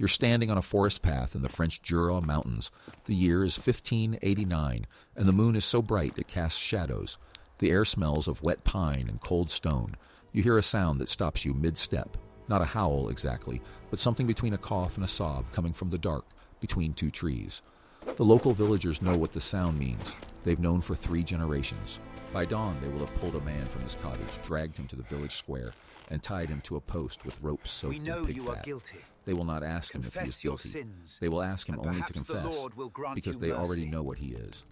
You're standing on a forest path in the French Jura Mountains. The year is 1589, and the moon is so bright it casts shadows. The air smells of wet pine and cold stone. You hear a sound that stops you mid-step. Not a howl exactly, but something between a cough and a sob coming from the dark between two trees. The local villagers know what the sound means. They've known for 3 generations. By dawn, they will have pulled a man from his cottage, dragged him to the village square, and tied him to a post with ropes soaked in pig fat. They will not ask him if he is guilty. They will ask him only to confess, because they already know what he is.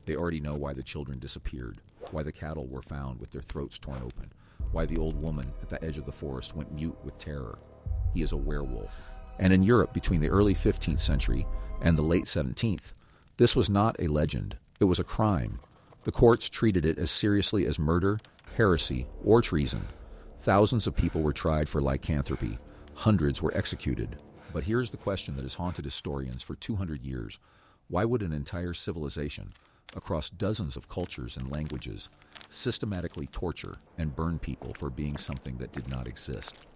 They already know why the children disappeared, why the cattle were found with their throats torn open, why the old woman at the edge of the forest went mute with terror. He is a werewolf. And in Europe between the early 15th century and the late 17th, this was not a legend. It was a crime. The courts treated it as seriously as murder, heresy, or treason. Thousands of people were tried for lycanthropy. Hundreds were executed. But here's the question that has haunted historians for 200 years. Why would an entire civilization, across dozens of cultures and languages, systematically torture and burn people for being something that did not exist?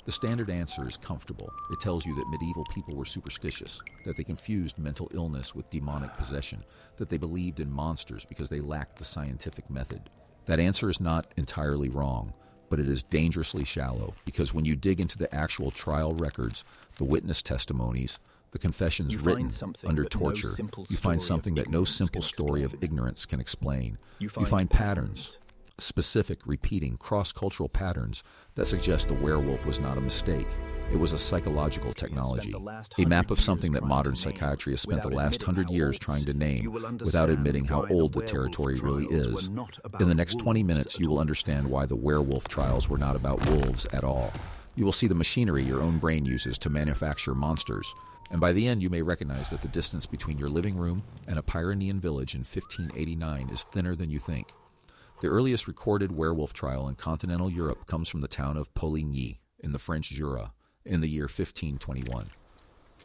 The standard answer is comfortable. It tells you that medieval people were superstitious, that they confused mental illness with demonic possession, that they believed in monsters because they lacked the scientific method. That answer is not entirely wrong, but it is dangerously shallow, because when you dig into the actual trial records, the witness testimonies, the confessions written under torture, you find something that no simple story of ignorance can explain. You find patterns, specific, repeating, cross-cultural patterns that suggest the werewolf was not a mistake. It was a psychological technology, a map of something that modern psychiatry has spent the last 100 years trying to name without admitting how old the territory really is. In the next 20 minutes, you will understand why the werewolf trials were not about wolves at all. You will see the machinery your own brain uses to manufacture monsters. And by the end, you may recognize that the distance between your living room and a Pyrenean village in 1589 is thinner than you think. The earliest recorded werewolf trial in continental Europe comes from the town of Poligny in the French Jura in the year 1521.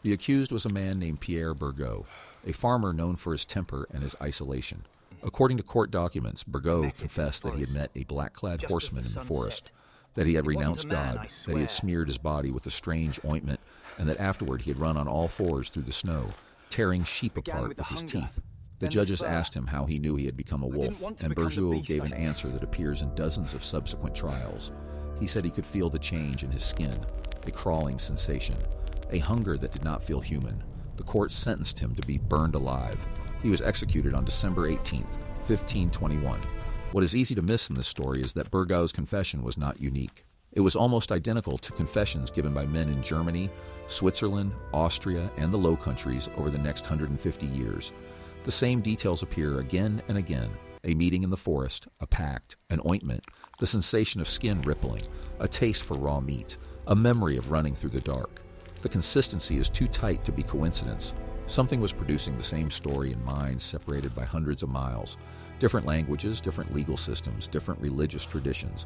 The accused was a man named Pierre Burgot, a farmer known for his temper and his isolation. According to court documents, Burgot confessed that he had met a black-clad horseman in the forest, that he had renounced God, that he had smeared his body with a strange ointment, and that afterward he had run on all fours through the snow, tearing sheep apart with his teeth. The judges asked him how he knew he had become a wolf, and Burgot gave an answer that appears in dozens of subsequent trials. He said he could feel the change in his skin, a crawling sensation, a hunger that did not feel human. The court sentenced him to be burned alive. He was executed on December 18th, 1521. What is easy to miss in this story is that Burgot's confession was not unique. It was almost identical to confessions given by men in Germany, Switzerland, Austria, and the Low Countries over the next 150 years. The same details appear again and again: a meeting in the forest, a pact, an ointment, the sensation of skin rippling, a taste for raw meat, a memory of running through the dark. The consistency is too tight to be coincidence. Something was producing the same story in minds separated by hundreds of miles. Different languages, different legal systems, different religious traditions.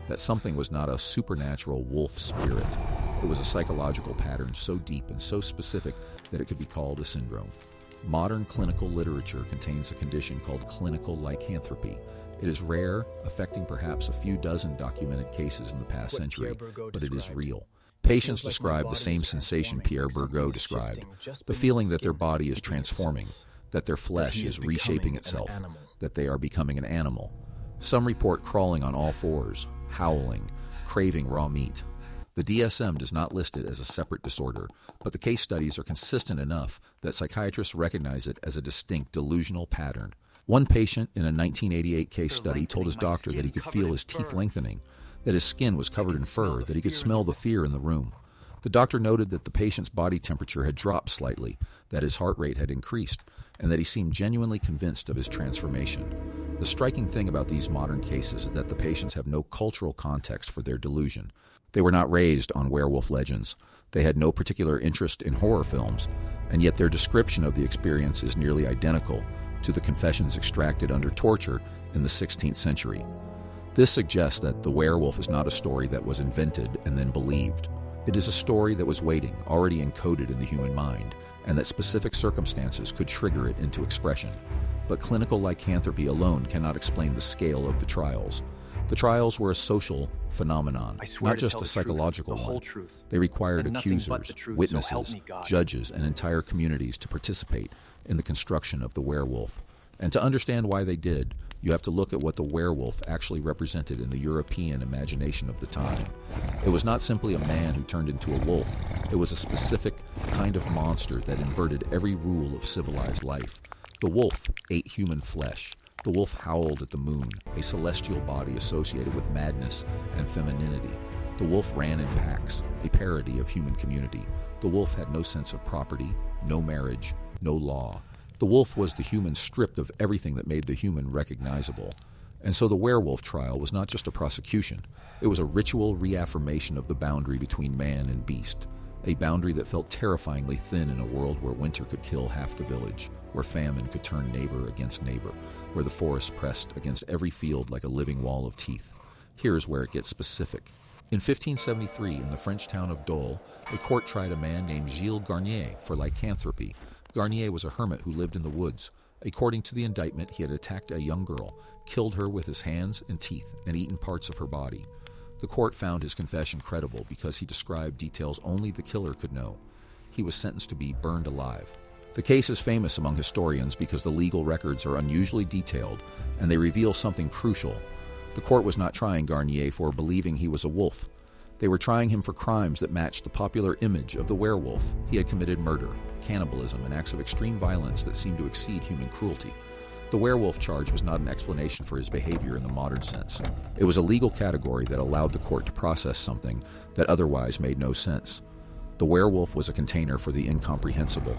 That something was not a supernatural wolf spirit. It was a psychological pattern so deep and so specific that it could be called a syndrome. Modern clinical literature contains a condition called clinical lycanthropy. It is rare, affecting perhaps a few dozen documented cases in the past century, but it is real. Patients describe the same sensation Pierre Burgot described, the feeling that their body is transforming, that their flesh is reshaping itself, that they are becoming an animal. Some report crawling on all fours, howling, craving raw meat. The DSM does not list it as a separate disorder, but the case studies are consistent enough that psychiatrists recognize it as a distinct delusional pattern. One patient in a 1988 case study told his doctor that he could feel his teeth lengthening, that his skin was covered in fur, that he could smell the fear in the room. The doctor noted that the patient's body temperature had dropped slightly, that his heart rate had increased, and that he seemed genuinely convinced of his transformation. The striking thing about these modern cases is that the patients have no cultural context for their delusion. They were not raised on werewolf legends. They had no particular interest in horror films, and yet their description of the experience is nearly identical to the confessions extracted under torture in the 16th century. This suggests that the werewolf is not a story that was invented and then believed. It is a story that was waiting, already encoded in the human mind, and that specific circumstances could trigger it into expression. But clinical lycanthropy alone cannot explain the scale of the trials. The trials were a social phenomenon, not just a psychological one. They required accusers, witnesses, judges, and entire communities to participate in the construction of the werewolf. And to understand why they did, you have to look at what the werewolf actually represented in the European imagination of the time. It was not simply a man who turned into a wolf. It was a specific kind of monster that inverted every rule of civilized life. The wolf ate human flesh. The wolf howled at the moon, a celestial body associated with madness and femininity. The wolf ran in packs, a parody of human community. The wolf had no sense of property, no marriage, no law. The wolf was the human stripped of everything that made the human recognizable. And so the werewolf trial was not just a prosecution. It was a ritual reaffirmation of the boundary between man and beast, a boundary that felt terrifyingly thin in a world where winter could kill half the village, where famine could turn neighbor against neighbor, where the forest pressed against every field like a living wall of teeth. Here's where it gets specific. In 1573, in the French town of Dole, a court tried a man named Gilles Garnier for lycanthropy. Garnier was a hermit who lived in the woods. According to the indictment, he had attacked a young girl, killed her with his hands and teeth, and eaten parts of her body. The court found his confession credible because he described details only the killer could know. He was sentenced to be burned alive. The case is famous among historians because the legal records are unusually detailed, and they reveal something crucial. The court was not trying Garnier for believing he was a wolf. They were trying him for crimes that matched the popular image of the werewolf. He had committed murder, cannibalism, and acts of extreme violence that seemed to exceed human cruelty. The werewolf charge was not an explanation for his behavior in the modern sense. It was a legal category that allowed the court to process something that otherwise made no sense. The werewolf was a container for the incomprehensible.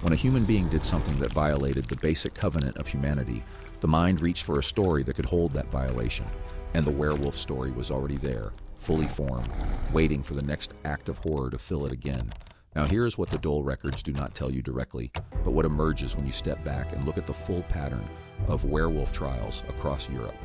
When a human being did something that violated the basic covenant of humanity, the mind reached for a story that could hold that violation. And the werewolf story was already there, fully formed, waiting for the next act of horror to fill it again. Now here's what the Dole records do not tell you directly, but what emerges when you step back and look at the full pattern of werewolf trials across Europe.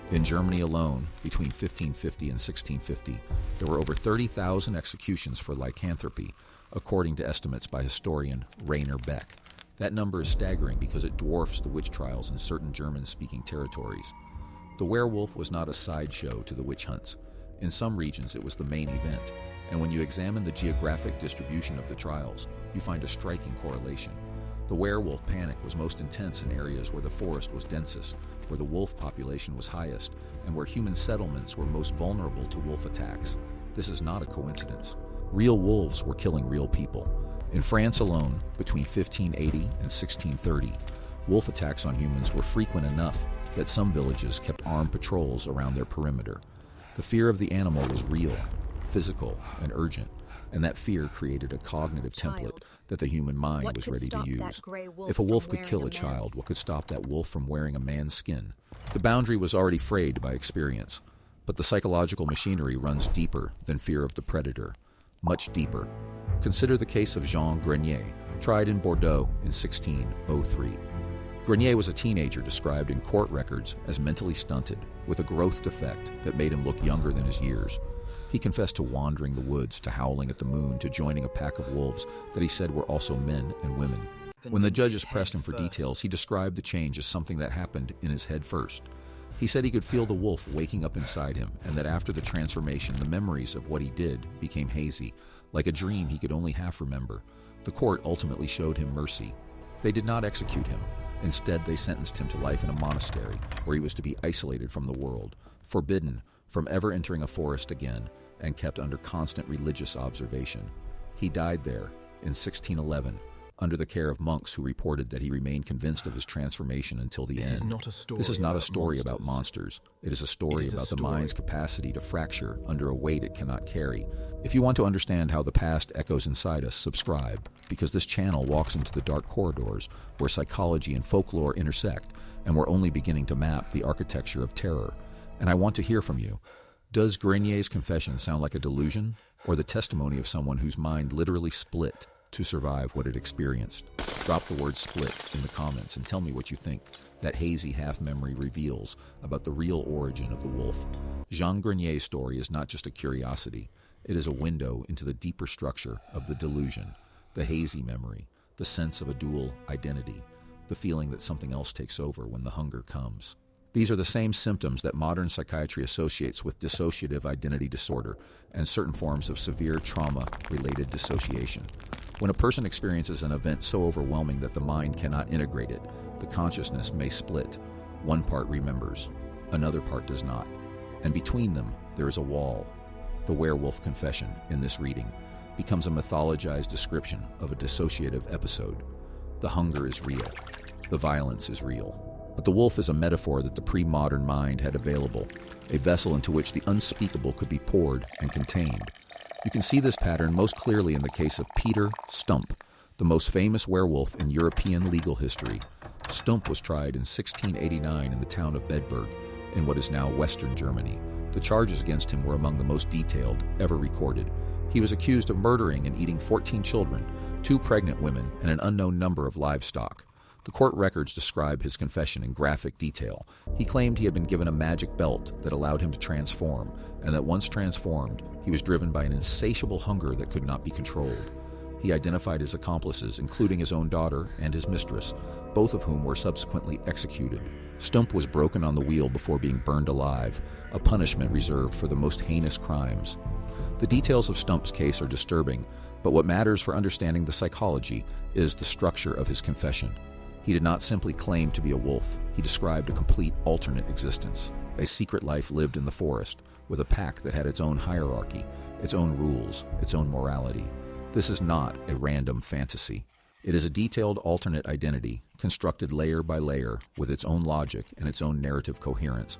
In Germany alone, between 1550 and 1650, there were over 30,000 executions for lycanthropy, according to estimates by historian Rainer Beck. That number is staggering because it dwarfs the witch trials in certain German-speaking territories. The werewolf was not a sideshow to the witch hunts. In some regions, it was the main event, and when you examine the geographic distribution of the trials, you find a striking correlation. The werewolf panic was most intense in areas where the forest was densest, where the wolf population was highest, and where human settlements were most vulnerable to wolf attacks. This is not a coincidence. Real wolves were killing real people. In France alone, between 1580 and 1630, wolf attacks on humans were frequent enough that some villages kept armed patrols around their perimeter. The fear of the animal was real, physical, and urgent, and that fear created a cognitive template that the human mind was ready to use. If a wolf could kill a child, what could stop that wolf from wearing a man's skin? The boundary was already frayed by experience, but the psychological machinery runs deeper than fear of the predator, much deeper. Consider the case of Jean Grenier, tried in Bordeaux in 1603. Grenier was a teenager described in court records as mentally stunted, with a growth defect that made him look younger than his years. He confessed to wandering the woods, to howling at the moon, to joining a pack of wolves that he said were also men and women. When the judges pressed him for details, he described the change as something that happened in his head first. He said he could feel the wolf waking up inside him, and that after the transformation, the memories of what he did became hazy, like a dream he could only half remember. The court ultimately showed him mercy. They did not execute him. Instead, they sentenced him to life in a monastery, where he was to be isolated from the world, forbidden from ever entering a forest again, and kept under constant religious observation. He died there in 1611, under the care of monks who reported that he remained convinced of his transformation until the end. This is not a story about monsters. It is a story about the mind's capacity to fracture under a weight it cannot carry. If you want to understand how the past echoes inside us, subscribe, because this channel walks into the dark corridors where psychology and folklore intersect, and we're only beginning to map the architecture of terror. And I want to hear from you. Does Grenier's confession sound like a delusion, or the testimony of someone whose mind literally split to survive what it experienced? Drop the word split in the comments and tell me what you think that hazy half-memory reveals about the real origin of the wolf. Jean Grenier's story is not just a curiosity. It is a window into the deeper structure of the delusion, the hazy memory, the sense of a dual identity, the feeling that something else takes over when the hunger comes. These are the same symptoms that modern psychiatry associates with dissociative identity disorder and certain forms of severe trauma-related dissociation. When a person experiences an event so overwhelming that the mind cannot integrate it, the consciousness may split. One part remembers, another part does not. And between them, there is a wall. The werewolf confession, in this reading, becomes a mythologized description of a dissociative episode. The hunger is real. The violence is real. But the wolf is a metaphor that the pre-modern mind had available, a vessel into which the unspeakable could be poured and contained. You can see this pattern most clearly in the case of Peter Stump, the most famous werewolf in European legal history. Stump was tried in 1689 in the town of Bedburg, in what is now Western Germany. The charges against him were among the most detailed ever recorded. He was accused of murdering and eating 14 children, 2 pregnant women, and an unknown number of livestock. The court records describe his confession in graphic detail. He claimed he had been given a magic belt that allowed him to transform, and that once transformed, he was driven by an insatiable hunger that could not be controlled. He identified his accomplices, including his own daughter and his mistress, both of whom were subsequently executed. Stump was broken on the wheel before being burned alive, a punishment reserved for the most heinous crimes. The details of Stump's case are disturbing, but what matters for understanding the psychology is the structure of his confession. He did not simply claim to be a wolf. He described a complete alternate existence, a secret life lived in the forest, with a pack that had its own hierarchy, its own rules, its own morality. This is not a random fantasy. It is a detailed alternate identity, constructed layer by layer, with its own logic and its own narrative coherence.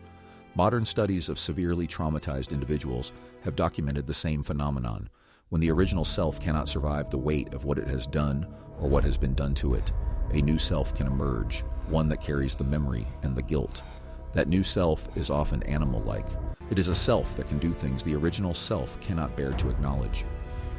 Modern studies of severely traumatized individuals have documented the same phenomenon, when the original self cannot survive the weight of what it has done or what has been done to it. A new self can emerge, one that carries the memory and the guilt. That new self is often animal-like. It is a self that can do things the original self cannot bear to acknowledge.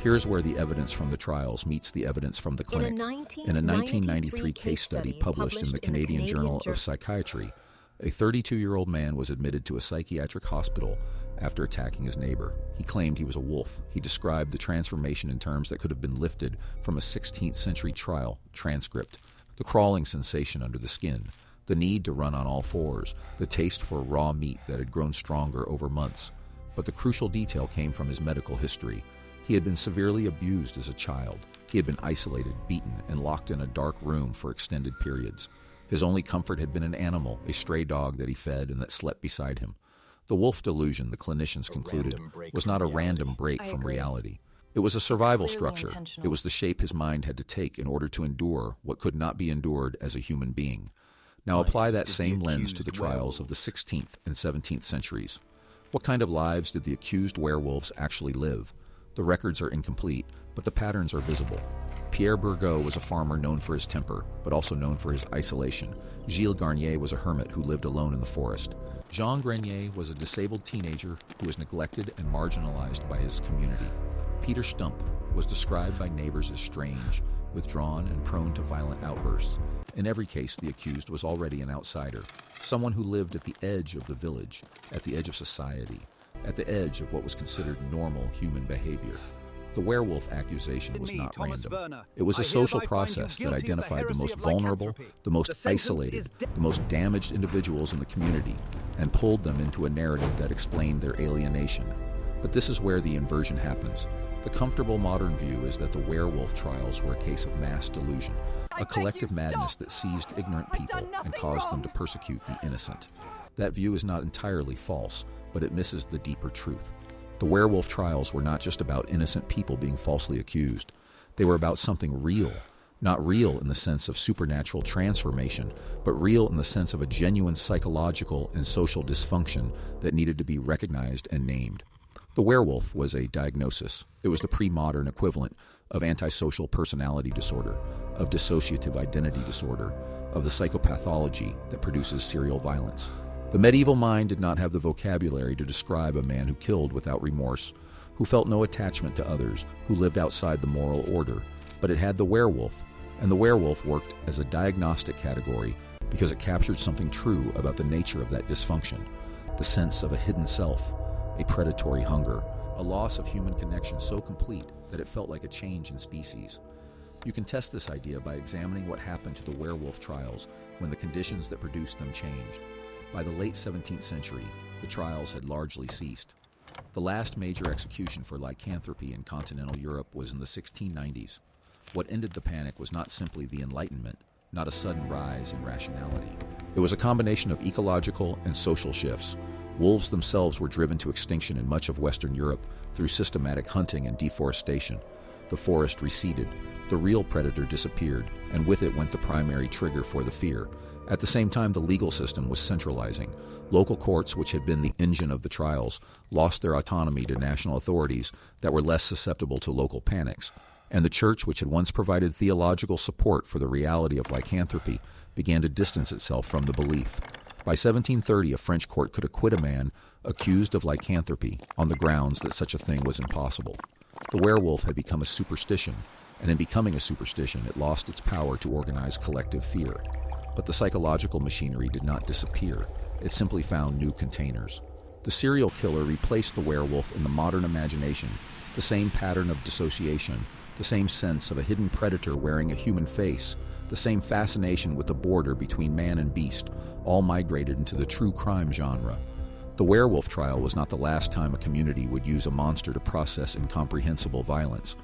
Here is where the evidence from the trials meets the evidence from the clinic. In a 1993 case study published in the Canadian Journal of Psychiatry, a 32-year-old man was admitted to a psychiatric hospital after attacking his neighbor. He claimed he was a wolf. He described the transformation in terms that could have been lifted from a 16th century trial transcript. The crawling sensation under the skin, the need to run on all fours, the taste for raw meat that had grown stronger over months. But the crucial detail came from his medical history. He had been severely abused as a child. He had been isolated, beaten, and locked in a dark room for extended periods. His only comfort had been an animal, a stray dog that he fed and that slept beside him. The wolf delusion, the clinicians concluded, was not a random break from reality. It was a survival structure. It was the shape his mind had to take in order to endure what could not be endured as a human being. Now apply that same lens to the trials of the 16th and 17th centuries. What kind of lives did the accused werewolves actually live? The records are incomplete, but the patterns are visible. Pierre Burgot was a farmer known for his temper, but also known for his isolation. Gilles Garnier was a hermit who lived alone in the forest. Jean Grenier was a disabled teenager who was neglected and marginalized by his community. Peter Stump was described by neighbors as strange, withdrawn, and prone to violent outbursts. In every case, the accused was already an outsider, someone who lived at the edge of the village, at the edge of society, at the edge of what was considered normal human behavior. The werewolf accusation was not random. It was a social process that identified the most vulnerable, the most isolated, the most damaged individuals in the community, and pulled them into a narrative that explained their alienation. But this is where the inversion happens. The comfortable modern view is that the werewolf trials were a case of mass delusion, a collective madness that seized ignorant people and caused them to persecute the innocent. That view is not entirely false, but it misses the deeper truth. The werewolf trials were not just about innocent people being falsely accused. They were about something real. Not real in the sense of supernatural transformation, but real in the sense of a genuine psychological and social dysfunction that needed to be recognized and named. The werewolf was a diagnosis. It was the pre-modern equivalent of antisocial personality disorder, of dissociative identity disorder, of the psychopathology that produces serial violence. The medieval mind did not have the vocabulary to describe a man who killed without remorse, who felt no attachment to others, who lived outside the moral order, but it had the werewolf, and the werewolf worked as a diagnostic category because it captured something true about the nature of that dysfunction, the sense of a hidden self, a predatory hunger, a loss of human connection so complete that it felt like a change in species. You can test this idea by examining what happened to the werewolf trials when the conditions that produced them changed. By the late 17th century, the trials had largely ceased. The last major execution for lycanthropy in continental Europe was in the 1690s. What ended the panic was not simply the Enlightenment, not a sudden rise in rationality. It was a combination of ecological and social shifts. Wolves themselves were driven to extinction in much of Western Europe through systematic hunting and deforestation. The forest receded, the real predator disappeared, and with it went the primary trigger for the fear. At the same time, the legal system was centralizing. Local courts, which had been the engine of the trials, lost their autonomy to national authorities that were less susceptible to local panics. And the church, which had once provided theological support for the reality of lycanthropy, began to distance itself from the belief. By 1730, a French court could acquit a man accused of lycanthropy on the grounds that such a thing was impossible. The werewolf had become a superstition, and in becoming a superstition, it lost its power to organize collective fear. But the psychological machinery did not disappear. It simply found new containers. The serial killer replaced the werewolf in the modern imagination, the same pattern of dissociation, the same sense of a hidden predator wearing a human face, the same fascination with the border between man and beast, all migrated into the true crime genre. The werewolf trial was not the last time a community would use a monster to process incomprehensible violence.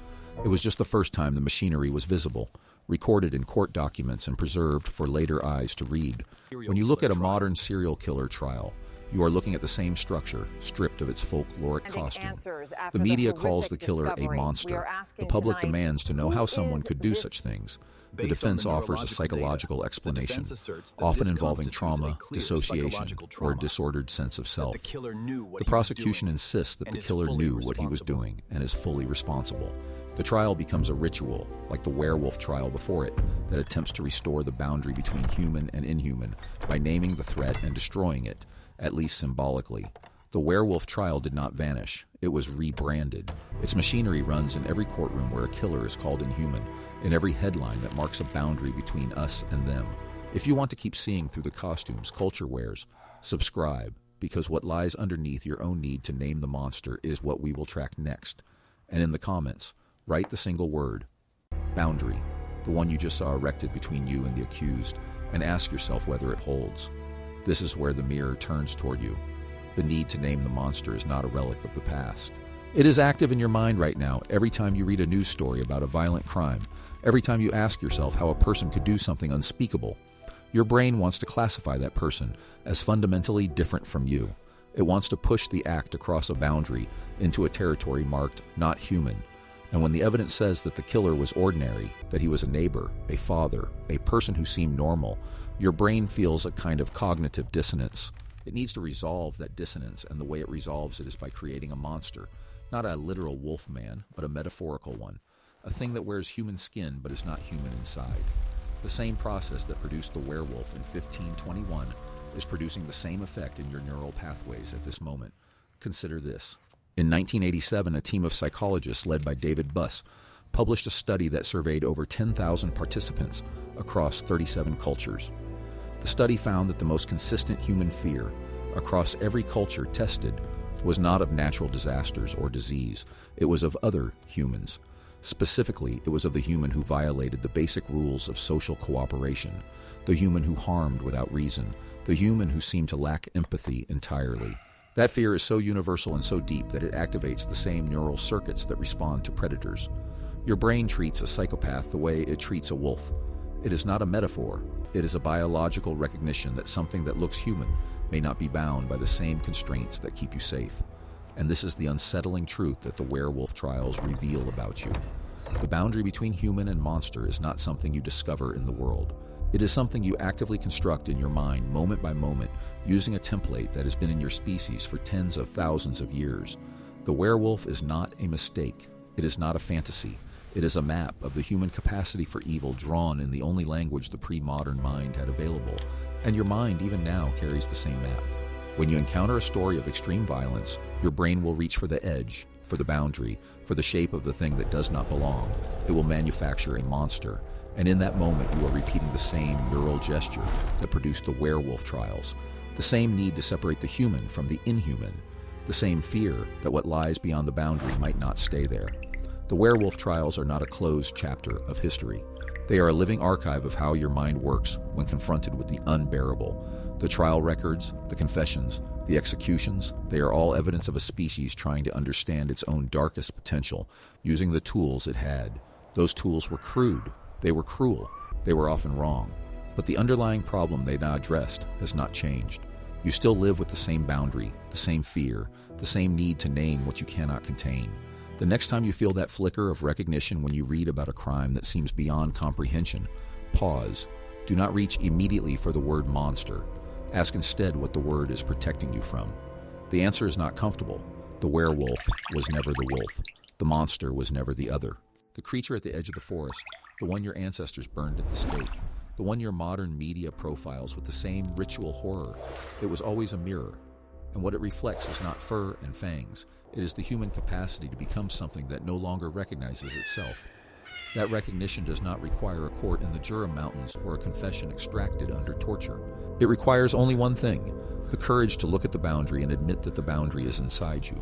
It was just the first time the machinery was visible, recorded in court documents and preserved for later eyes to read. When you look at a modern serial killer trial, you are looking at the same structure, stripped of its folkloric costume. The media calls the killer a monster. The public demands to know how someone could do such things. The defense offers a psychological explanation, often involving trauma, dissociation, or a disordered sense of self. The prosecution insists that the killer knew what he was doing and is fully responsible. The trial becomes a ritual, like the werewolf trial before it, that attempts to restore the boundary between human and inhuman by naming the threat and destroying it, at least symbolically. The werewolf trial did not vanish. It was rebranded. Its machinery runs in every courtroom where a killer is called inhuman, in every headline that marks a boundary between us and them. If you want to keep seeing through the costumes culture wears, subscribe, because what lies underneath your own need to name the monster is what we will track next. And in the comments, write the single word, boundary, the one you just saw erected between you and the accused, and ask yourself whether it holds. This is where the mirror turns toward you. The need to name the monster is not a relic of the past. It is active in your mind right now every time you read a news story about a violent crime, every time you ask yourself how a person could do something unspeakable. Your brain wants to classify that person as fundamentally different from you. It wants to push the act across a boundary into a territory marked not human. And when the evidence says that the killer was ordinary, that he was a neighbor, a father, a person who seemed normal, your brain feels a kind of cognitive dissonance. It needs to resolve that dissonance, and the way it resolves it is by creating a monster, not a literal wolf man, but a metaphorical one, a thing that wears human skin but is not human inside. The same process that produced the werewolf in 1521 is producing the same effect in your neural pathways at this moment. Consider this. In 1987, a team of psychologists led by David Buss published a study that surveyed over 10,000 participants across 37 cultures. The study found that the most consistent human fear across every culture tested was not of natural disasters or disease. It was of other humans. Specifically, it was of the human who violated the basic rules of social cooperation, the human who harmed without reason, the human who seemed to lack empathy entirely. That fear is so universal and so deep that it activates the same neural circuits that respond to predators. Your brain treats a psychopath the way it treats a wolf. It is not a metaphor. It is a biological recognition that something that looks human may not be bound by the same constraints that keep you safe. And this is the unsettling truth that the werewolf trials reveal about you. The boundary between human and monster is not something you discover in the world. It is something you actively construct in your mind moment by moment, using a template that has been in your species for tens of thousands of years. The werewolf is not a mistake. It is not a fantasy. It is a map of the human capacity for evil drawn in the only language the pre-modern mind had available, and your mind even now carries the same map. When you encounter a story of extreme violence, your brain will reach for the edge, for the boundary, for the shape of the thing that does not belong. It will manufacture a monster, and in that moment you are repeating the same neural gesture that produced the werewolf trials, the same need to separate the human from the inhuman, the same fear that what lies beyond the boundary might not stay there. The werewolf trials are not a closed chapter of history. They are a living archive of how your mind works when confronted with the unbearable. The trial records, the confessions, the executions, they are all evidence of a species trying to understand its own darkest potential, using the tools it had. Those tools were crude. They were cruel. They were often wrong. But the underlying problem they now addressed has not changed. You still live with the same boundary, the same fear, the same need to name what you cannot contain. The next time you feel that flicker of recognition when you read about a crime that seems beyond comprehension, pause. Do not reach immediately for the word monster. Ask instead what the word is protecting you from. The answer is not comfortable. The werewolf was never the wolf. The monster was never the other. The creature at the edge of the forest, the one your ancestors burned at the stake, the one your modern media profiles with the same ritual horror, it was always a mirror. And what it reflects is not fur and fangs. It is the human capacity to become something that no longer recognizes itself. That recognition does not require a court in the Jura Mountains or a confession extracted under torture. It requires only one thing: the courage to look at the boundary and admit that the boundary is inside you.